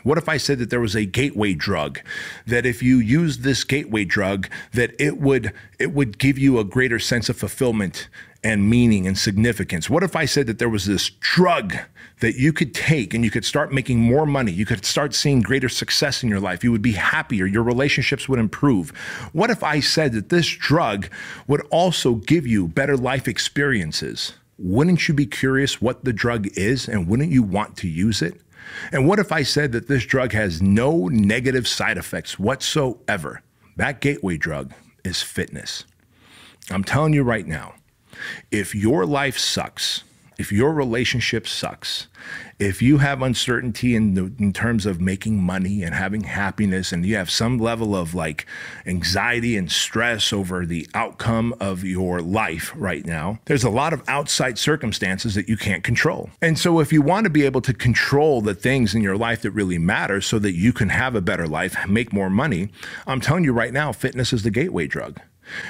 What if I said that there was a gateway drug, that if you use this gateway drug, that it would give you a greater sense of fulfillment and meaning and significance? What if I said that there was this drug that you could take and you could start making more money? You could start seeing greater success in your life. You would be happier. Your relationships would improve. What if I said that this drug would also give you better life experiences? Wouldn't you be curious what the drug is, and wouldn't you want to use it? And what if I said that this drug has no negative side effects whatsoever? That gateway drug is fitness. I'm telling you right now, if your life sucks, if your relationship sucks, if you have uncertainty in terms of making money and having happiness, and you have some level of like anxiety and stress over the outcome of your life right now, there's a lot of outside circumstances that you can't control. And so if you want to be able to control the things in your life that really matter so that you can have a better life, make more money, I'm telling you right now, fitness is the gateway drug.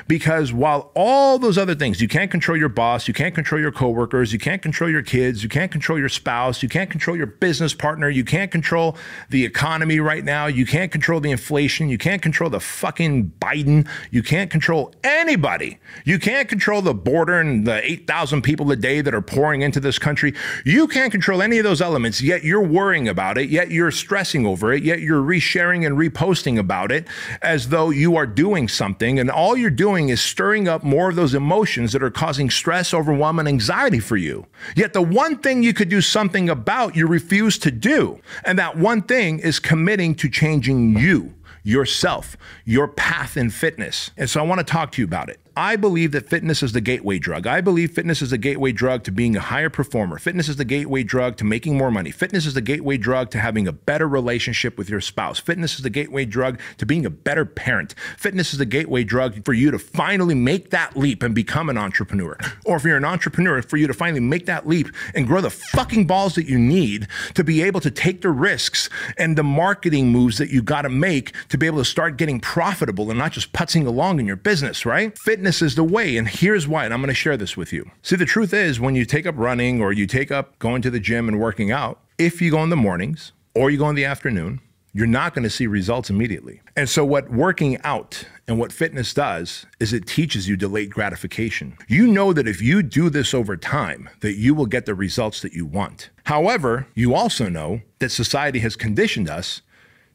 Because while all those other things, you can't control your boss, you can't control your coworkers, you can't control your kids, you can't control your spouse, you can't control your business partner, you can't control the economy right now, you can't control the inflation, you can't control the fucking Biden, you can't control anybody. You can't control the border and the 8,000 people a day that are pouring into this country. You can't control any of those elements, yet you're worrying about it, yet you're stressing over it, yet you're resharing and reposting about it as though you are doing something, and all you're doing is stirring up more of those emotions that are causing stress, overwhelm, and anxiety for you. Yet the one thing you could do something about, you refuse to do. And that one thing is committing to changing you, yourself, your path in fitness. And so I want to talk to you about it. I believe that fitness is the gateway drug. I believe fitness is the gateway drug to being a higher performer. Fitness is the gateway drug to making more money. Fitness is the gateway drug to having a better relationship with your spouse. Fitness is the gateway drug to being a better parent. Fitness is the gateway drug for you to finally make that leap and become an entrepreneur. Or if you're an entrepreneur, for you to finally make that leap and grow the fucking balls that you need to be able to take the risks and the marketing moves that you got to make to be able to start getting profitable and not just putzing along in your business, right? Fitness is the way, and here's why, and I'm going to share this with you. See, the truth is, when you take up running or you take up going to the gym and working out, if you go in the mornings or you go in the afternoon, you're not going to see results immediately. And so what working out and what fitness does is it teaches you delayed gratification. You know that if you do this over time, that you will get the results that you want. However, you also know that society has conditioned us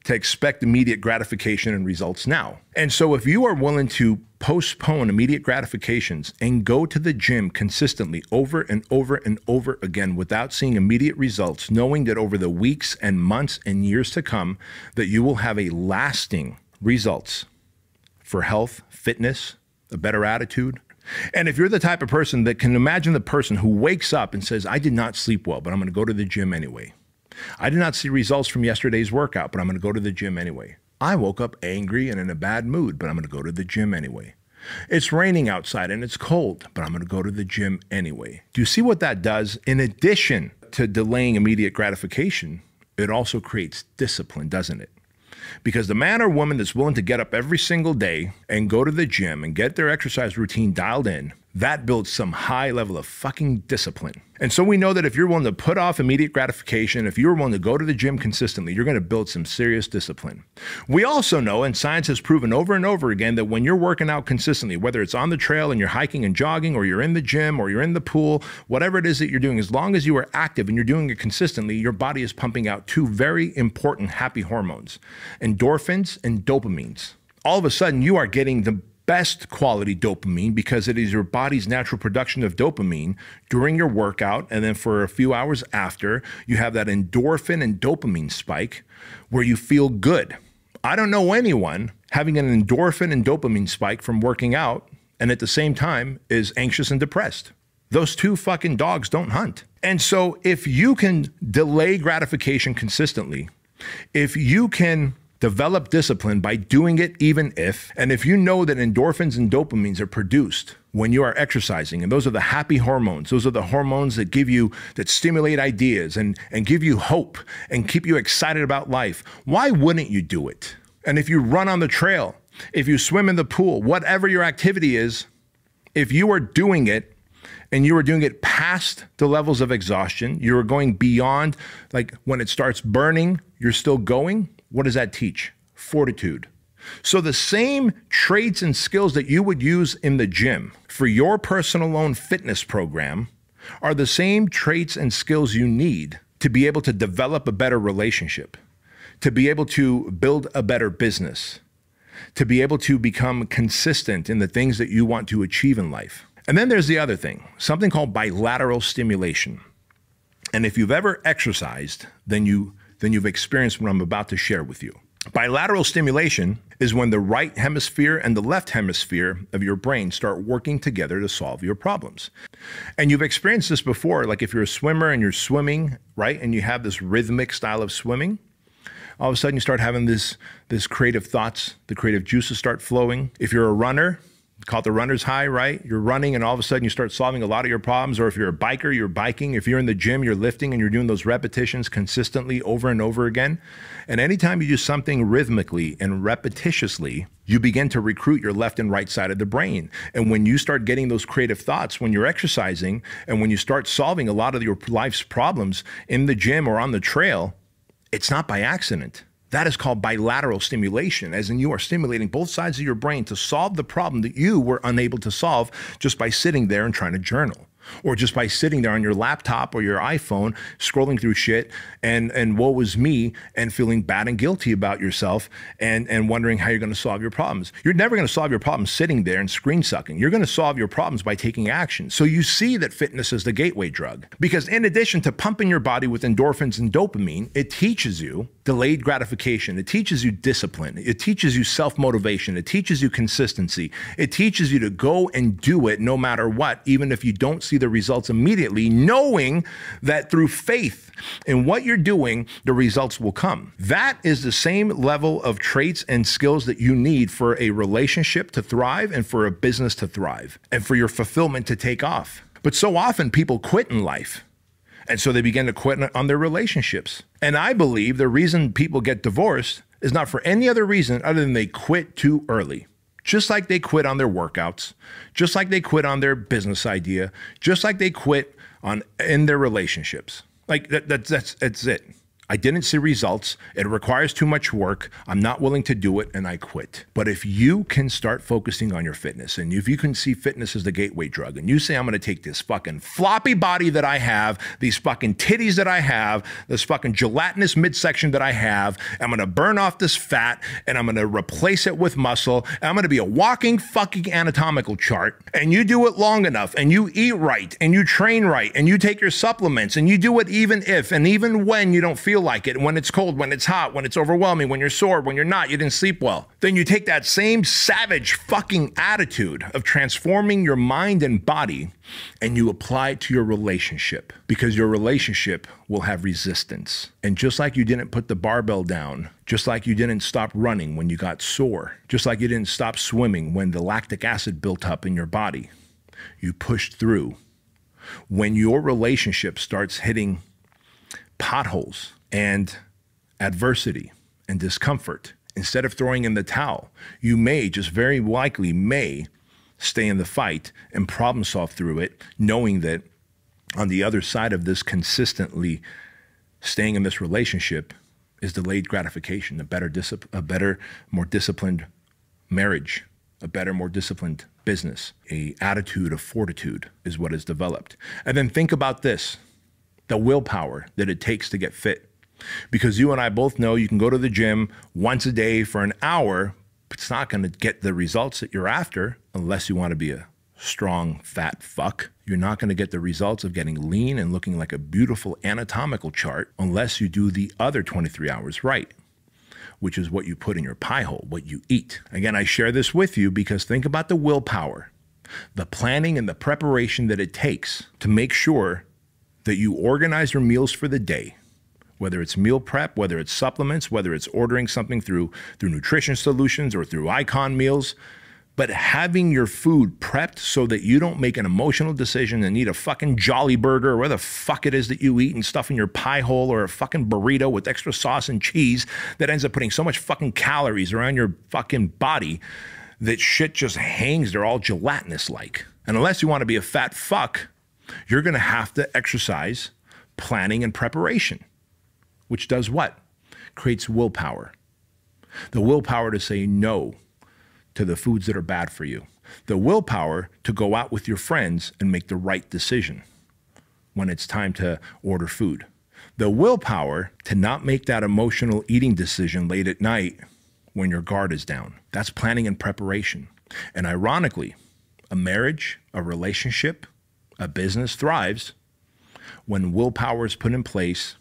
to expect immediate gratification and results now. And so if you are willing to postpone immediate gratifications and go to the gym consistently over and over and over again without seeing immediate results, knowing that over the weeks and months and years to come, that you will have a lasting results for health, fitness, a better attitude. And if you're the type of person that can imagine the person who wakes up and says, I did not sleep well, but I'm going to go to the gym anyway. I did not see results from yesterday's workout, but I'm going to go to the gym anyway. I woke up angry and in a bad mood, but I'm going to go to the gym anyway. It's raining outside and it's cold, but I'm going to go to the gym anyway. Do you see what that does? In addition to delaying immediate gratification, it also creates discipline, doesn't it? Because the man or woman that's willing to get up every single day and go to the gym and get their exercise routine dialed in, that builds some high level of fucking discipline. And so we know that if you're willing to put off immediate gratification, if you're willing to go to the gym consistently, you're going to build some serious discipline. We also know, and science has proven over and over again, that when you're working out consistently, whether it's on the trail and you're hiking and jogging, or you're in the gym, or you're in the pool, whatever it is that you're doing, as long as you are active and you're doing it consistently, your body is pumping out two very important happy hormones, endorphins and dopamines. All of a sudden, you are getting the best quality dopamine because it is your body's natural production of dopamine during your workout. And then for a few hours after, you have that endorphin and dopamine spike where you feel good. I don't know anyone having an endorphin and dopamine spike from working out and at the same time is anxious and depressed. Those two fucking dogs don't hunt. And so if you can delay gratification consistently, if you can develop discipline by doing it even if, and if you know that endorphins and dopamines are produced when you are exercising, and those are the happy hormones, those are the hormones that give you, that stimulate ideas and give you hope and keep you excited about life, why wouldn't you do it? And if you run on the trail, if you swim in the pool, whatever your activity is, if you are doing it and you were doing it past the levels of exhaustion, you were going beyond, like when it starts burning, you're still going, what does that teach? Fortitude. So the same traits and skills that you would use in the gym for your personal own fitness program are the same traits and skills you need to be able to develop a better relationship, to be able to build a better business, to be able to become consistent in the things that you want to achieve in life. And then there's the other thing, something called bilateral stimulation. And if you've ever exercised, then you've experienced what I'm about to share with you. Bilateral stimulation is when the right hemisphere and the left hemisphere of your brain start working together to solve your problems. And you've experienced this before, like if you're a swimmer and you're swimming, right? And you have this rhythmic style of swimming, all of a sudden you start having this creative thoughts, the creative juices start flowing. If you're a runner, call it the runner's high, right? You're running and all of a sudden you start solving a lot of your problems. Or if you're a biker, you're biking. If you're in the gym, you're lifting and you're doing those repetitions consistently over and over again. And anytime you do something rhythmically and repetitiously, you begin to recruit your left and right side of the brain. And when you start getting those creative thoughts, when you're exercising and when you start solving a lot of your life's problems in the gym or on the trail, it's not by accident. That is called bilateral stimulation, as in you are stimulating both sides of your brain to solve the problem that you were unable to solve just by sitting there and trying to journal, or just by sitting there on your laptop or your iPhone, scrolling through shit and woe is me and feeling bad and guilty about yourself and wondering how you're going to solve your problems. You're never going to solve your problems sitting there and screen sucking. You're going to solve your problems by taking action. So you see that fitness is the gateway drug, because in addition to pumping your body with endorphins and dopamine, it teaches you delayed gratification. It teaches you discipline. It teaches you self-motivation. It teaches you consistency. It teaches you to go and do it no matter what, even if you don't see the results immediately, knowing that through faith in what you're doing, the results will come. That is the same level of traits and skills that you need for a relationship to thrive and for a business to thrive and for your fulfillment to take off. But so often people quit in life. And so they begin to quit on their relationships. And I believe the reason people get divorced is not for any other reason other than they quit too early. Just like they quit on their workouts, just like they quit on their business idea, just like they quit in their relationships. Like that's it. I didn't see results. It requires too much work. I'm not willing to do it, and I quit. But if you can start focusing on your fitness, and if you can see fitness as the gateway drug, and you say, I'm going to take this fucking floppy body that I have, these fucking titties that I have, this fucking gelatinous midsection that I have, I'm going to burn off this fat, and I'm going to replace it with muscle, and I'm going to be a walking fucking anatomical chart, and you do it long enough, and you eat right, and you train right, and you take your supplements, and you do it even if, and even when you don't feel like it, when it's cold, when it's hot, when it's overwhelming, when you're sore, when you're not, you didn't sleep well. Then you take that same savage fucking attitude of transforming your mind and body and you apply it to your relationship, because your relationship will have resistance. And just like you didn't put the barbell down, just like you didn't stop running when you got sore, just like you didn't stop swimming when the lactic acid built up in your body, you pushed through. When your relationship starts hitting potholes and adversity and discomfort, instead of throwing in the towel, you may, just very likely may, stay in the fight and problem solve through it, knowing that on the other side of this consistently staying in this relationship is delayed gratification, a better, more disciplined marriage, a better, more disciplined business, an attitude of fortitude is what is developed. And then think about this, the willpower that it takes to get fit. Because you and I both know you can go to the gym once a day for an hour, but it's not going to get the results that you're after unless you want to be a strong, fat fuck. You're not going to get the results of getting lean and looking like a beautiful anatomical chart unless you do the other 23 hours right, which is what you put in your pie hole, what you eat. Again, I share this with you because think about the willpower, the planning and the preparation that it takes to make sure that you organize your meals for the day, whether it's meal prep, whether it's supplements, whether it's ordering something through Nutrition Solutions or through Icon Meals, but having your food prepped so that you don't make an emotional decision and eat a fucking Jolly Burger or whatever the fuck it is that you eat and stuff in your pie hole, or a fucking burrito with extra sauce and cheese that ends up putting so much fucking calories around your fucking body that shit just hangs there all gelatinous like. And unless you want to be a fat fuck, you're going to have to exercise planning and preparation, which does what? Creates willpower. The willpower to say no to the foods that are bad for you. The willpower to go out with your friends and make the right decision when it's time to order food. The willpower to not make that emotional eating decision late at night when your guard is down. That's planning and preparation. And ironically, a marriage, a relationship, a business thrives when willpower is put in place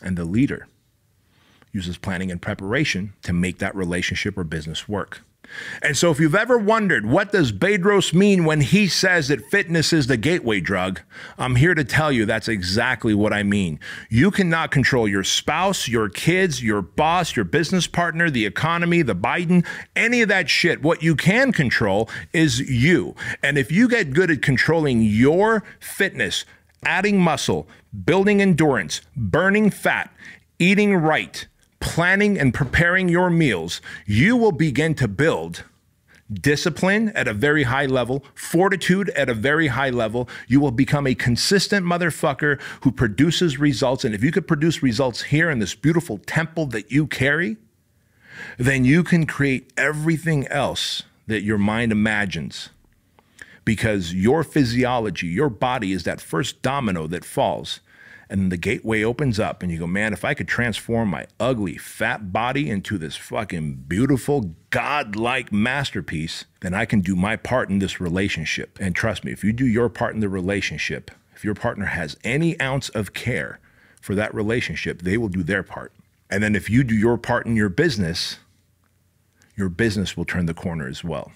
and the leader uses planning and preparation to make that relationship or business work. And so if you've ever wondered, what does Bedros mean when he says that fitness is the gateway drug? I'm here to tell you that's exactly what I mean. You cannot control your spouse, your kids, your boss, your business partner, the economy, the Biden, any of that shit. What you can control is you. And if you get good at controlling your fitness, adding muscle, building endurance, burning fat, eating right, planning and preparing your meals, you will begin to build discipline at a very high level, fortitude at a very high level. You will become a consistent motherfucker who produces results. And if you could produce results here in this beautiful temple that you carry, then you can create everything else that your mind imagines. Because your physiology, your body is that first domino that falls. And the gateway opens up and you go, man, if I could transform my ugly, fat body into this fucking beautiful, godlike masterpiece, then I can do my part in this relationship. And trust me, if you do your part in the relationship, if your partner has any ounce of care for that relationship, they will do their part. And then if you do your part in your business will turn the corner as well.